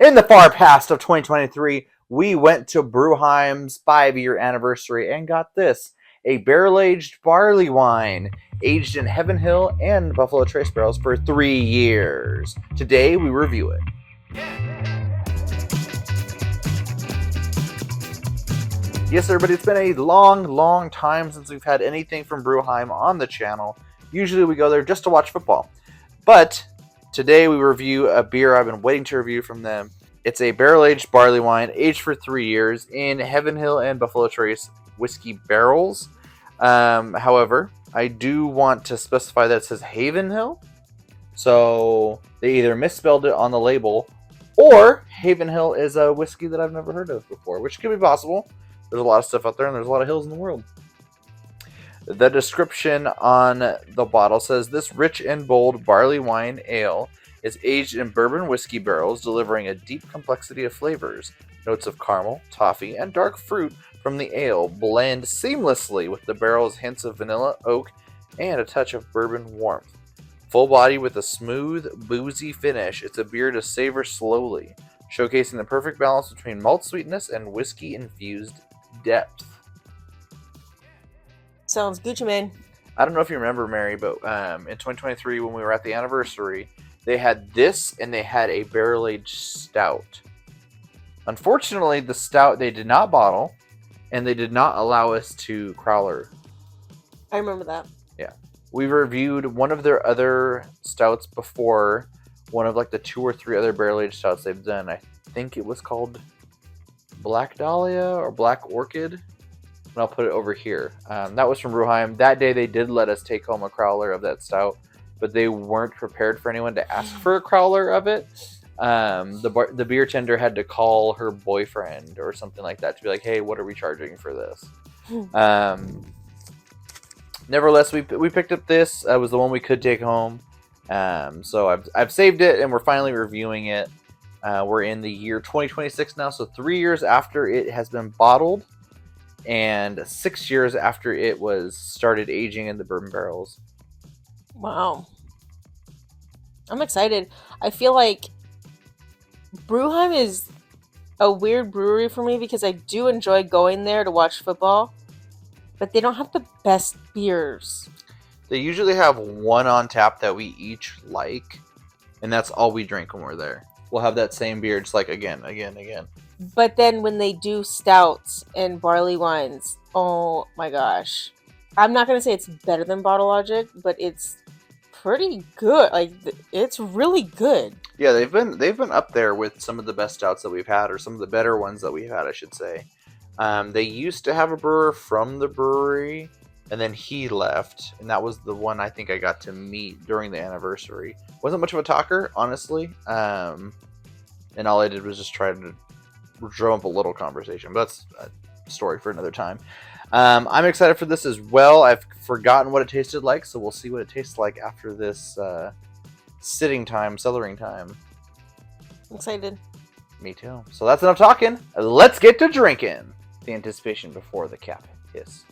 In the far past of 2023, we went to Brewheim's 5-year anniversary and got this, a barrel-aged barley wine, aged in Heaven Hill and Buffalo Trace barrels for 3 years. Today, we review it. Yes, everybody, it's been a long time since we've had anything from Brewheim on the channel. Usually we go there just to watch football. But today we review a beer I've been waiting to review from them. It's a barrel-aged barley wine, aged for 3 years in Heaven Hill and Buffalo Trace whiskey barrels. However, I do want to specify that it says Haven Hill. So they either misspelled it on the label, or Haven Hill is a whiskey that I've never heard of before, which could be possible. There's a lot of stuff out there, and there's a lot of hills in the world. The description on the bottle says, this rich and bold barley wine ale is aged in bourbon whiskey barrels, delivering a deep complexity of flavors. Notes of caramel, toffee, and dark fruit from the ale blend seamlessly with the barrel's hints of vanilla, oak, and a touch of bourbon warmth. Full body with a smooth, boozy finish, it's a beer to savor slowly, showcasing the perfect balance between malt sweetness and whiskey-infused depth. Sounds Gucci man. I don't know if you remember, Mary, but in 2023 when we were at the anniversary, they had this and they had a barrel-aged stout. Unfortunately, the stout they did not bottle, and they did not allow us to crowler. I remember that. Yeah. We reviewed one of their other stouts before, one of like the 2 or 3 other barrel-aged stouts they've done. I think it was called Black Dahlia or Black Orchid. And I'll put it over here. That was from Brewheim. That day they did let us take home a crowler of that stout, but they weren't prepared for anyone to ask for a crowler of it. The beer tender had to call her boyfriend or something like that to be like, hey, what are we charging for this? Nevertheless, we picked up this. It was the one we could take home. So I've saved it, and we're finally reviewing it. We're in the year 2026 now, so 3 years after it has been bottled, and 6 years after it was started aging in the bourbon barrels. Wow. I'm excited. I feel like Brewheim is a weird brewery for me because I do enjoy going there to watch football, but they don't have the best beers. They usually have one on tap that we each like, and that's all we drink when we're there. We'll have that same beer just like again. But then when they do stouts and barley wines, oh my gosh. I'm not going to say it's better than Bottle Logic, but it's pretty good. Like, it's really good. Yeah, they've been up there with some of the best stouts that we've had, or some of the better ones that we've had, I should say. They used to have a brewer from the brewery, and then he left, and that was the one I think I got to meet during the anniversary. Wasn't much of a talker, honestly, and all I did was just try to drum up a little conversation, but that's a story for another time. I'm excited for this as well. I've forgotten what it tasted like, so we'll see what it tastes like after this cellaring time. I'm excited. Me too. So that's enough talking. Let's get to drinking. The anticipation before the cap hiss.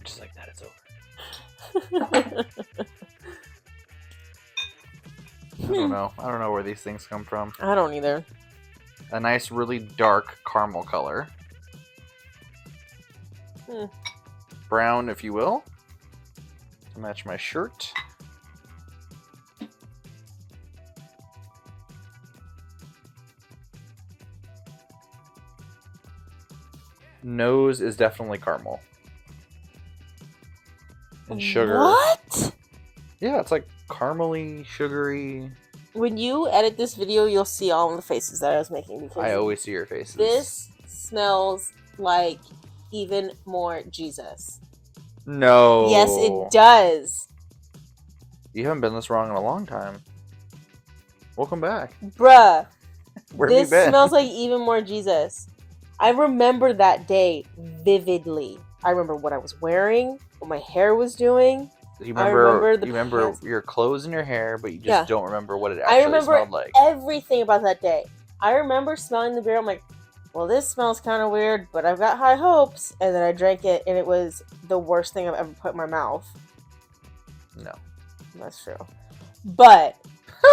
Just like that, it's over. I don't know where these things come from. I don't either. A nice, really dark caramel color. Brown, if you will, to match my shirt. Nose is definitely caramel. And sugar. What? Yeah, it's like caramely, sugary. When you edit this video, you'll see all of the faces that I was making. Because I always see your faces. This smells like even more Jesus. No. Yes, it does. You haven't been this wrong in a long time. Welcome back. Bruh. Where have you This been? smells like even more Jesus. I remember that day vividly. I remember what I was wearing, what my hair was doing. You remember your clothes and your hair, but you just don't remember what it actually smelled like. Everything about that day. I remember smelling the beer. I'm like, well, this smells kind of weird, but I've got high hopes. And then I drank it, and it was the worst thing I've ever put in my mouth. No. That's true. But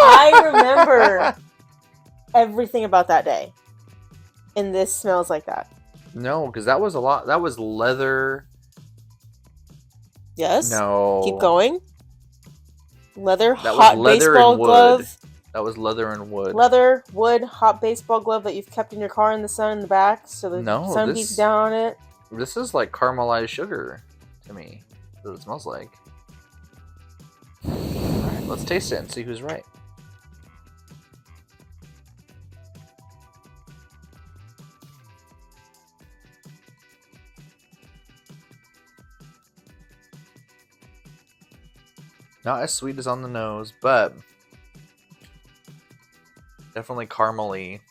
I remember everything about that day. And this smells like that. No, because that was a lot. That was leather. Yes? No. Keep going. Leather, That was hot leather baseball and wood. glove. That was leather and wood. Leather, wood, hot baseball glove that you've kept in your car in the sun in the back, so the sun beats down on it. This is like caramelized sugar to me. That's what it smells like. Alright, let's taste it and see who's right. Not as sweet as on the nose, but definitely caramely.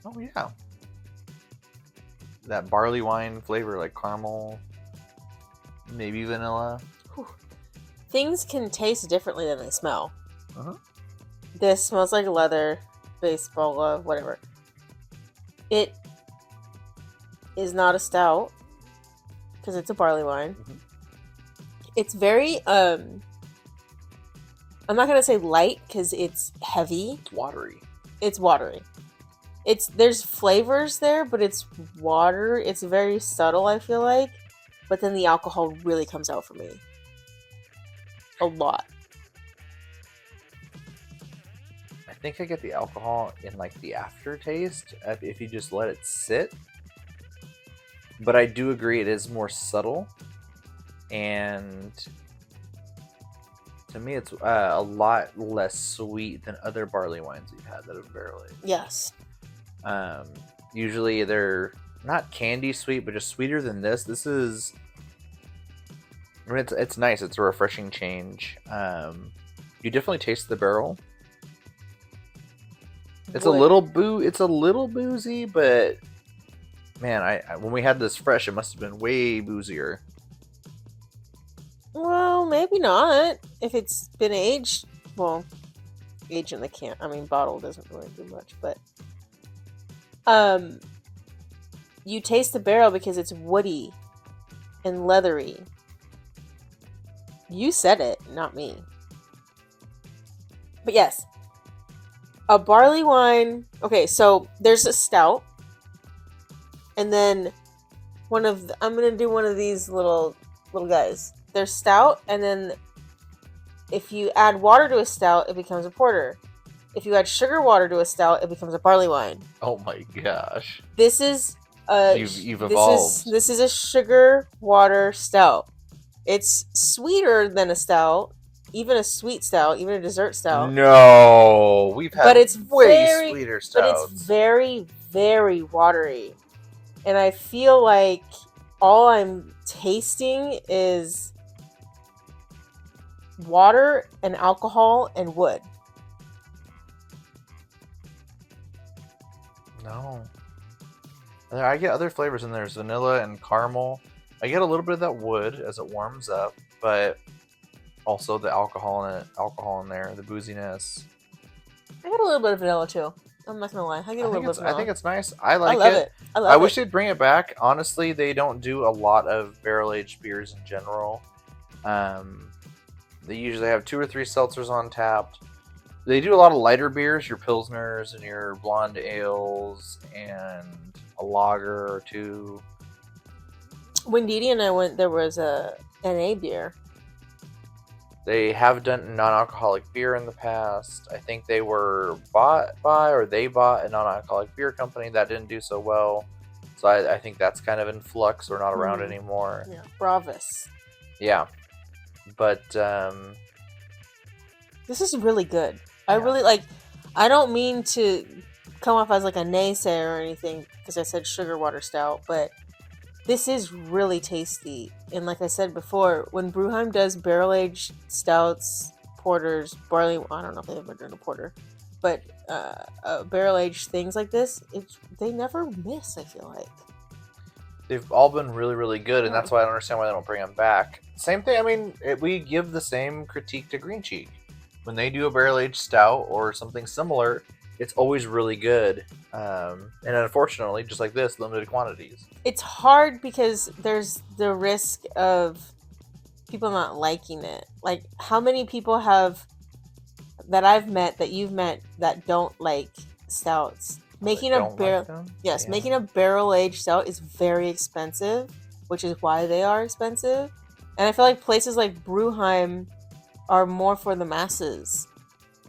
Oh yeah. That barley wine flavor, like caramel, maybe vanilla. Whew. Things can taste differently than they smell. Uh-huh. This smells like leather, baseball glove, whatever. It is not a stout because it's a barley wine. Mm-hmm. It's very I'm not gonna say light because it's heavy. It's watery. It's watery. There's flavors there, but it's water. It's very subtle, I feel like. But then the alcohol really comes out for me. A lot. I think I get the alcohol in like the aftertaste if you just let it sit. But I do agree it is more subtle. And to me, it's a lot less sweet than other barley wines we've had that have barrel aged. Yes. Usually they're not candy sweet, but just sweeter than this. This is, I mean, it's nice. It's a refreshing change. You definitely taste the barrel. It's a little boozy, but man, I when we had this fresh, it must have been way boozier. Well, maybe not. If it's been aged, well, aged in the can. I mean, bottle doesn't really do much, but you taste the barrel because it's woody and leathery. You said it, not me. But yes, a barley wine. Okay, so there's a stout, and then I'm gonna do one of these little guys. There's stout, and then if you add water to a stout, it becomes a porter. If you add sugar water to a stout, it becomes a barley wine. Oh my gosh! This is you've evolved. This is a sugar water stout. It's sweeter than a stout, even a sweet stout, even a dessert stout. No, we've had way sweeter stouts. But it's very, very watery, and I feel like all I'm tasting is water and alcohol and wood. No. I get other flavors in there. There's vanilla and caramel. I get a little bit of that wood as it warms up, but also the alcohol in there, the booziness. I get a little bit of vanilla too. I'm not gonna lie. I get a little bit of vanilla. I think it's nice. I love it. I wish they'd bring it back. Honestly, they don't do a lot of barrel-aged beers in general. They usually have 2 or 3 seltzers on tap. They do a lot of lighter beers, your pilsners and your blonde ales, and a lager or 2. When Dee Dee and I went, there was a NA beer. They have done non-alcoholic beer in the past. I think they were bought a non-alcoholic beer company that didn't do so well. So I think that's kind of in flux or not around anymore. Yeah, Bravus. Yeah. But this is really good. Yeah. I really like. I don't mean to come off as like a naysayer or anything because I said sugar water stout, but this is really tasty. And like I said before, when Brewheim does barrel-aged stouts, porters, barley, I don't know if they've ever done a porter, but barrel-aged things like this, they never miss, I feel like. They've all been really, really good, and that's why I don't understand why they don't bring them back. Same thing, I mean, we give the same critique to Green Cheek. When they do a barrel-aged stout or something similar, it's always really good. And unfortunately, just like this, limited quantities. It's hard because there's the risk of people not liking it. Like, how many people have that I've met, that you've met, that don't like stouts. Making a barrel, making a barrel aged stout is very expensive, which is why they are expensive. And I feel like places like Brewheim are more for the masses.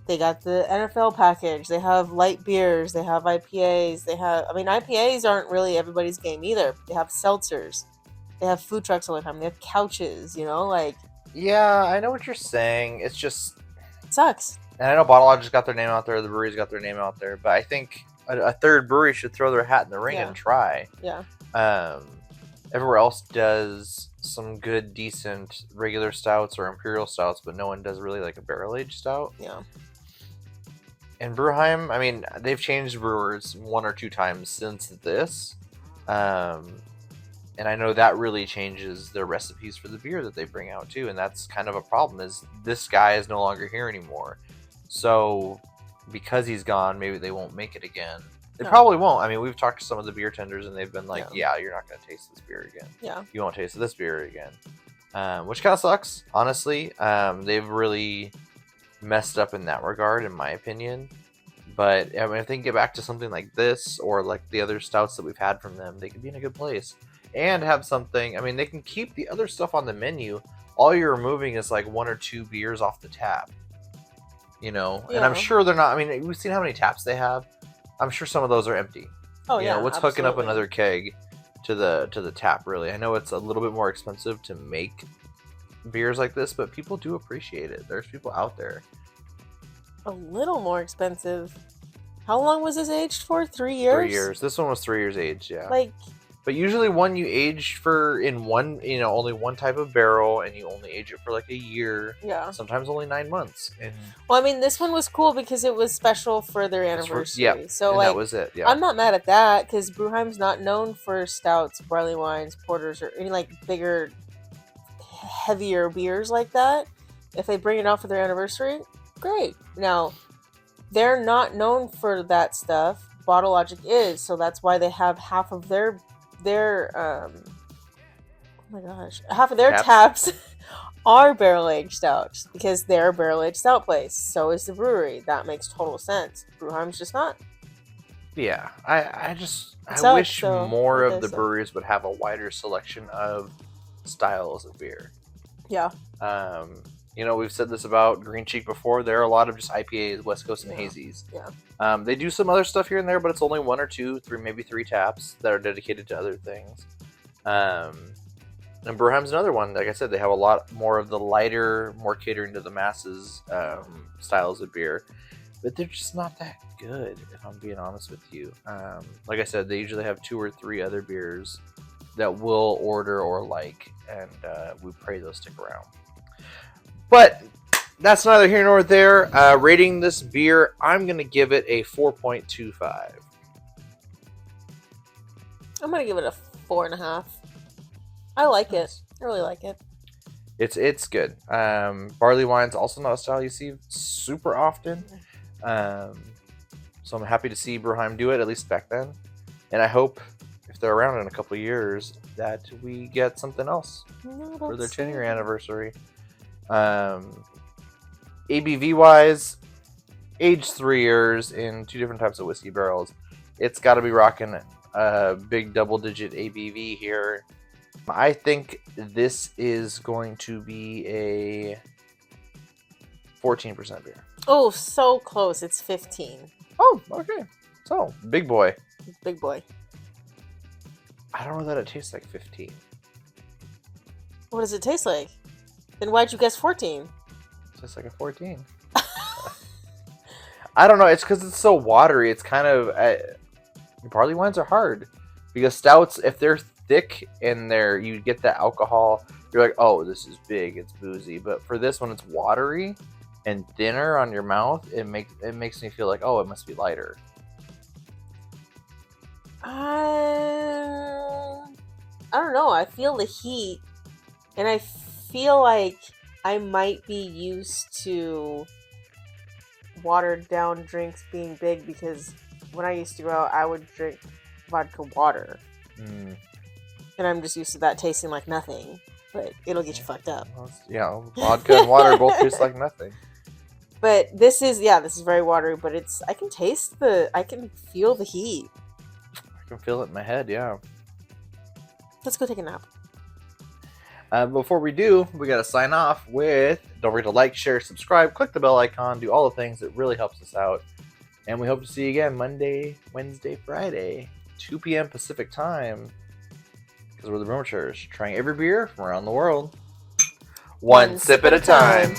They got the NFL package. They have light beers. They have IPAs. IPAs aren't really everybody's game either. They have seltzers. They have food trucks all the time. They have couches, Yeah, I know what you're saying. It's just... It sucks. And I know Bottle Lodge's got their name out there. The brewery's got their name out there. But I think a third brewery should throw their hat in the ring and try. Yeah. Everywhere else does some good, decent regular stouts or imperial stouts, but no one does really like a barrel-aged stout. Yeah. And Brewheim, they've changed brewers one or two times since this. And I know that really changes their recipes for the beer that they bring out too. And that's kind of a problem, is this guy is no longer here anymore. So because he's gone, maybe they won't make it again. They probably won't. We've talked to some of the beer tenders and they've been like, yeah you're not going to taste this beer again. Yeah. You won't taste this beer again. Which kind of sucks, honestly. They've really messed up in that regard, in my opinion. But if they can get back to something like this, or like the other stouts that we've had from them, they could be in a good place and have something. They can keep the other stuff on the menu. All you're removing is like one or two beers off the tap, and I'm sure they're not. We've seen how many taps they have. I'm sure some of those are empty. Oh yeah, what's hooking up another keg to the tap, really? I know it's a little bit more expensive to make beers like this, but people do appreciate it. There's people out there. A little more expensive. How long was this aged for? 3 years? 3 years. This one was 3 years aged, yeah. But usually one you age for in one, only one type of barrel, and you only age it for like a year. Yeah. Sometimes only 9 months. And this one was cool because it was special for their anniversary. So that was it. Yeah. I'm not mad at that, because Brewheim's not known for stouts, barley wines, porters, or any bigger, heavier beers like that. If they bring it out for their anniversary, great. Now, they're not known for that stuff. Bottle Logic is, so that's why they have half of their half of their taps are barrel-aged stouts, because they're a barrel-aged stout place. So is the brewery. That makes total sense. Brewheim's just not. Yeah, I wish more of the breweries would have a wider selection of styles of beer. Yeah. We've said this about Green Cheek before. There are a lot of just IPAs, West Coast and hazies. Yeah. They do some other stuff here and there, but it's only one or two, maybe three taps that are dedicated to other things. And Brewheim's another one. Like I said, they have a lot more of the lighter, more catering to the masses styles of beer. But they're just not that good, if I'm being honest with you. Like I said, they usually have 2 or 3 other beers that we'll order or like, and we pray those stick around. But that's neither here nor there. Rating this beer, I'm going to give it a 4.25. I'm going to give it a 4.5. I like it. I really like it. It's good. Barley wine's also not a style you see super often. So I'm happy to see Brewheim do it, at least back then. And I hope, if they're around in a couple of years, that we get something else for their 10-year anniversary. ABV wise, aged 3 years in 2 different types of whiskey barrels. It's got to be rocking a big double-digit ABV here. I think this is going to be a 14% beer. Oh, so close. It's 15. Oh, okay. So, big boy. Big boy. I don't know that it tastes like 15. What does it taste like? Then why'd you guess 14? Just like a 14. I don't know. It's because it's so watery. It's kind of... barley wines are hard. Because stouts, if they're thick and you get the alcohol, you're like, oh, this is big. It's boozy. But for this one, it's watery and thinner on your mouth. It makes me feel like, oh, it must be lighter. I don't know. I feel the heat. And I feel like I might be used to watered down drinks being big, because when I used to go out, I would drink vodka water. And I'm just used to that tasting like nothing. But it'll get you fucked up. Yeah, vodka and water both taste like nothing. But this is very watery, but I can feel the heat. I can feel it in my head, yeah. Let's go take a nap. Before we do, we got to sign off with, don't forget to like, share, subscribe, click the bell icon, do all the things that really helps us out. And we hope to see you again Monday, Wednesday, Friday, 2 p.m. Pacific time. Because we're the Brewmachers, trying every beer from around the world. One sip at a time.